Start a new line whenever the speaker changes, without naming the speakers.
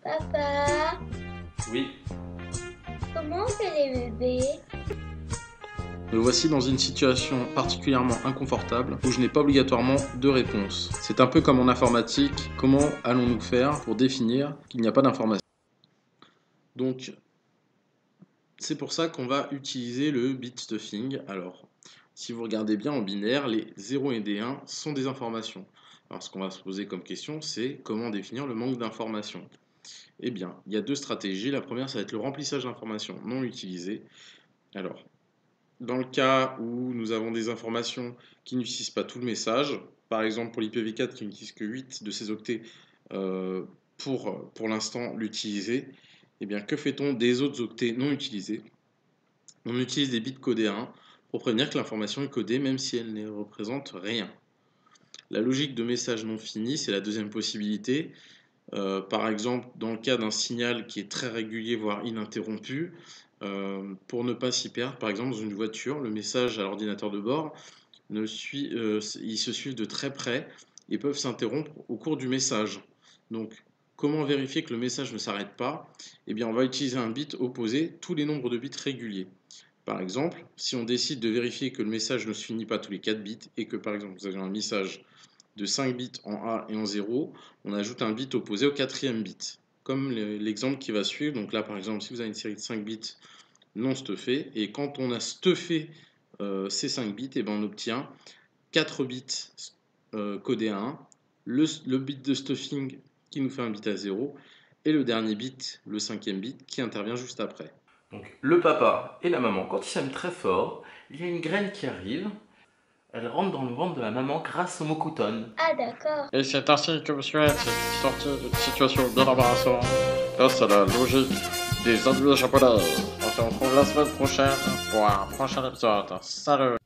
Papa,
Oui.
comment on fait les bébés?
Me voici dans une situation particulièrement inconfortable où je n'ai pas obligatoirement de réponse. C'est un peu comme en informatique, comment allons-nous faire pour définir qu'il n'y a pas d'information? Donc, c'est pour ça qu'on va utiliser le bit stuffing. Alors, si vous regardez bien en binaire, les 0 et des 1 sont des informations. Alors, ce qu'on va se poser comme question, c'est comment définir le manque d'informations? Eh bien, il y a deux stratégies. La première, ça va être le remplissage d'informations non utilisées. Alors, dans le cas où nous avons des informations qui n'utilisent pas tout le message, par exemple pour l'IPv4 qui n'utilise que 8 de ses octets pour l'instant l'utiliser, eh bien que fait-on des autres octets non utilisés? On utilise des bits codés à 1 pour prévenir que l'information est codée même si elle ne représente rien. La logique de message non fini, c'est la deuxième possibilité. Par exemple, dans le cas d'un signal qui est très régulier, voire ininterrompu, pour ne pas s'y perdre, par exemple dans une voiture, le message à l'ordinateur de bord, ils se suivent de très près et peuvent s'interrompre au cours du message. Donc, comment vérifier que le message ne s'arrête pas? Eh bien, on va utiliser un bit opposé tous les nombres de bits réguliers. Par exemple, si on décide de vérifier que le message ne se finit pas tous les 4 bits et que par exemple vous avez un message de 5 bits en A et en 0, on ajoute un bit opposé au quatrième bit. Comme l'exemple qui va suivre, donc là par exemple si vous avez une série de 5 bits non stuffés, et quand on a stuffé ces 5 bits, et ben on obtient 4 bits codés à 1, le bit de stuffing qui nous fait un bit à 0, et le dernier bit, le cinquième bit, qui intervient juste après.
Donc le papa et la maman, quand ils s'aiment très fort, il y a une graine qui arrive, elle rentre dans le ventre de la maman grâce au mokuton.
Ah d'accord.
Et c'est ainsi que monsieur est sorti d'une situation bien embarrassante grâce à la logique des individus japonais. On se retrouve la semaine prochaine pour un prochain épisode. Salut!